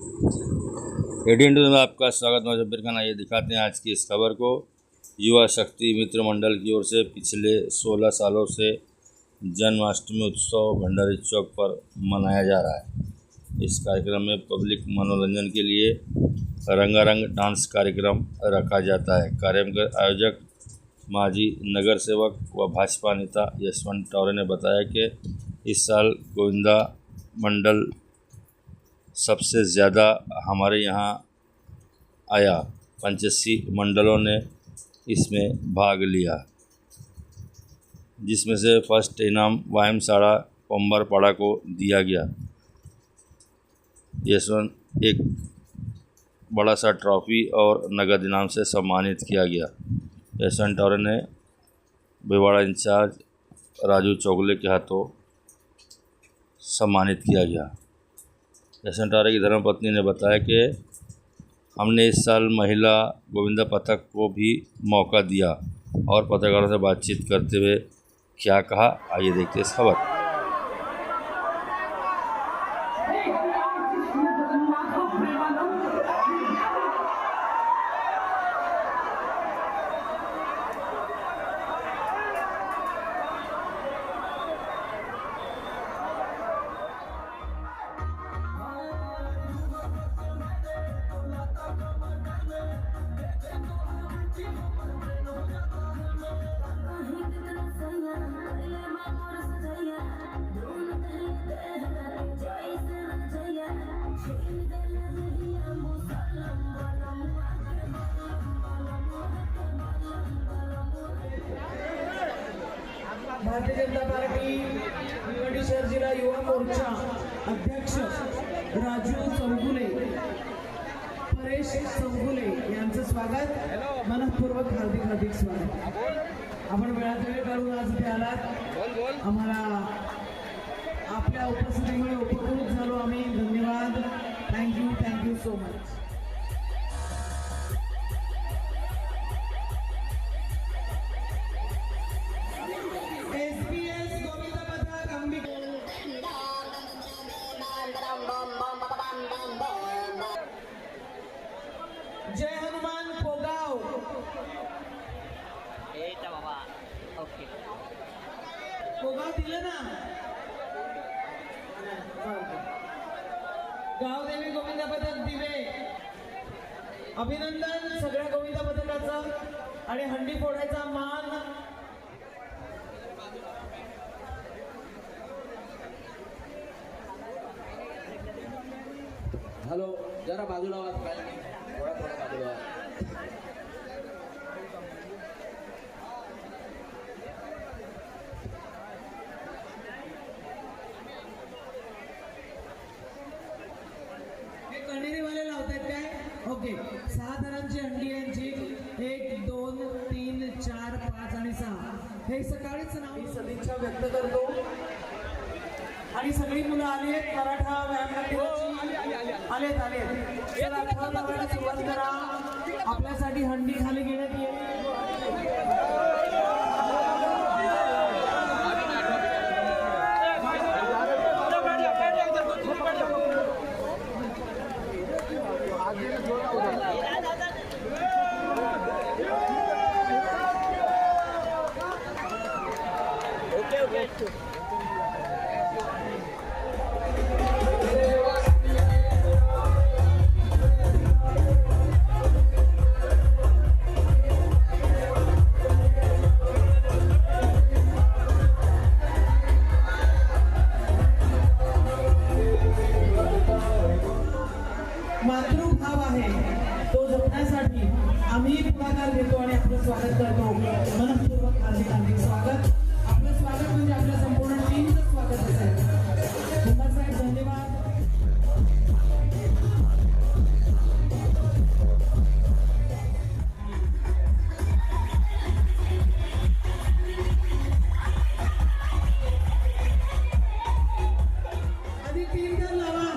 Eighteen में आपका स्वागत। मैं जब्बीर खान। आइए दिखाते हैं आज की इस खबर को। युवा शक्ति मित्र मंडल की ओर से पिछले 16 सालों से जन्माष्टमी उत्सव भंडारी चौक पर मनाया जा रहा है। इस कार्यक्रम में पब्लिक मनोरंजन के लिए रंगारंग डांस कार्यक्रम रखा जाता है। कार्यक्रम के आयोजक माजी नगर सेवक व भाजपा नेता यशवंत टौरे ने बताया कि इस साल गोविंदा मंडल सबसे ज़्यादा हमारे यहाँ आया। 85 मंडलों ने इसमें भाग लिया, जिसमें से फर्स्ट इनाम वायमसाड़ा पंबरपाड़ा को दिया गया। यशवंत एक बड़ा सा ट्रॉफी और नगद इनाम से सम्मानित किया गया। यशवंत टौरे ने भिवाड़ा इंचार्ज राजू चौगले के हाथों सम्मानित किया गया। यशवंत टौरे की धर्मपत्नी ने बताया कि हमने इस साल महिला गोविंदा पथक को भी मौका दिया और पत्रकारों से बातचीत करते हुए क्या कहा, आइए देखते हैं इस खबर। भारतीय जनता पार्टी भिवंडी शहर जिल्हा युवा मोर्चा अध्यक्ष राजू चौगुले, परेश चौगुले यांचं स्वागत, मनपूर्वक हार्दिक स्वागत। आपण वेळात वेळ काढून आज इथे आलात। आम्हाला आपल्या उपस्थितीमुळे उपकृत झालो आम्ही। धन्यवाद। Thank you so much. जय हनुमान पोगाव। बाबा ओके पोगाव दिलं ना। गावदेवी गोविंदा पथक दिवे। अभिनंदन सगळ्या गोविंदा पथकाचं आणि हंडी फोडायचा मान हॅलो, जरा बाजूला वाच, थोडा बाजूला वाच। हे कणेरीवाले लावतात काय? ओके, 6 जणांची हंडी यांची 1 2 3 4 5 आणि 6 हे सकाळीच नाव सदिच्छा व्यक्त करतो। आणि सगळी मुलं आली आहेत मराठा व्यायाम मंदिराची आलेत। चला ठरवायला सुरुवात करा। आपल्यासाठी हंडी खाली घेण्यात येईल। मातृभाव आहे तो जपण्यासाठी आम्ही पुढाकार घेतो आणि आपलं स्वागत करतो। मनपूर्वक हार्दिक स्वागत। आपलं स्वागत म्हणजे आपल्या संपूर्ण टीमचं स्वागत असेल। कुमार साहेब धन्यवाद। आधी 3 जण लावा।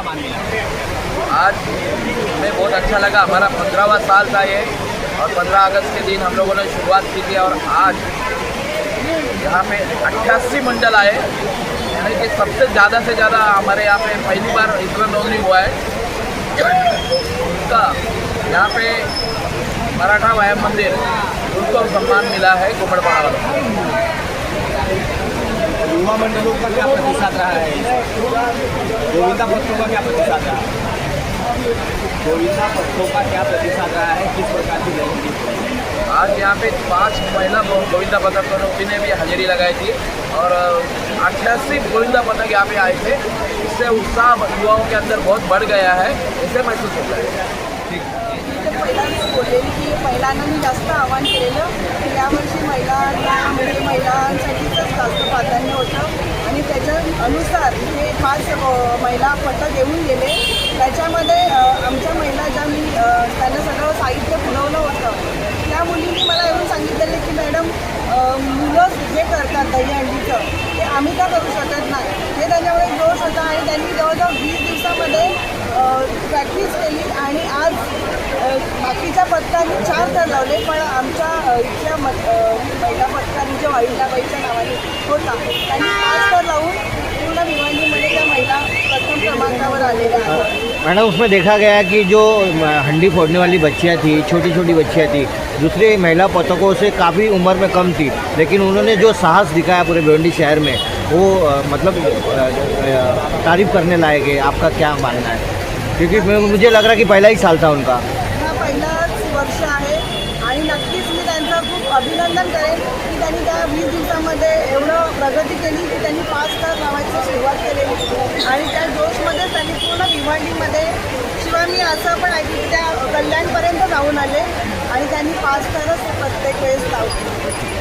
सम्मान मिला? आज हमें बहुत अच्छा लगा। हमारा 15वां साल था ये, और 15 अगस्त के दिन हम लोगों ने शुरुआत की थी, और आज यहाँ पे 88 मंडल आए, यानी कि सबसे ज़्यादा से ज़्यादा हमारे यहाँ पे पहली बार इतना नोंदणी हुआ है। उसका यहाँ पे मराठा व्यायाम मंदिर उनको सम्मान मिला है कुम्भड़पाड़ा वालों को। युवा मंडलों का क्या प्रतिशत रहा है? गोविंदा पत्रों का क्या प्रतिशत रहा है? गोविंदा पत्रों का क्या प्रतिशत रहा है? किस प्रकार की गतिविधि? आज यहाँ पे 5 महिला गोविंदा पदक ने भी हाजिरी लगाई थी, और 88 गोविंदा पदक यहाँ पे आए थे। इससे उत्साह युवाओं के अंदर बहुत बढ़ गया है, इसे महसूस होता है। पहिल्यांदाच बोललेली की पहिल्यांदा मी जास्त आव्हान केलेलं की यावर्षी महिलांना म्हणजे महिलांसाठीच जास्त प्राधान्य होतं, आणि त्याच्या अनुसार हे 5 महिला पथक येऊन गेले। त्याच्यामध्ये आमच्या महिला ज्या मी त्यांना सगळं साहित्य पुरवलं होतं, त्या मुलींनी मला येऊन सांगितलेलं की मॅडम मुलं जे करतात दहीहंडीचं ते आम्ही का करू शकत नाही, हे त्यांच्यामुळे जोश होता, आणि त्यांनी जवळजवळ 20 दिवसामध्ये प्रॅक्टिस केली, आणि आज बाकीच्या पथकांनी 4 थर लावले, पण आमच्या इथल्या महिला पथकांनी जो अहिल्याबाईच्या नावाने होता त्यांनी 5 थर लावून पूर्ण भिवंडीमध्ये त्या महिला प्रथम क्रमांकावर आलेल्या आहेत। मैडम, उसमें देखा गया कि जो हंडी फोड़ने वाली बच्चियाँ थी, छोटी छोटी बच्चियाँ थी, दूसरे महिला पथकों से काफ़ी उम्र में कम थी, लेकिन उन्होंने जो साहस दिखाया पूरे भिवंडी शहर में, वो मतलब तारीफ़ करने लायक है। आपका क्या मानना है? क्योंकि मुझे लग रहा कि पहला ही साल था उनका। हा पहिलाच वर्ष आहे, आणि नक्कीच मी त्यांचं खूप अभिनंदन करेन की त्यांनी त्या 20 दिवसामध्ये एवढं प्रगती केली की त्यांनी 5 थर लावायची सुरुवात केलेली, आणि त्या जोशमध्ये त्यांनी पूर्ण भिवंडीमध्ये, शिवाय मी असं पण ऐकलं की त्या कल्याणपर्यंत जाऊन आले, आणि त्यांनी 5 थरच प्रत्येक वेळेस लावले।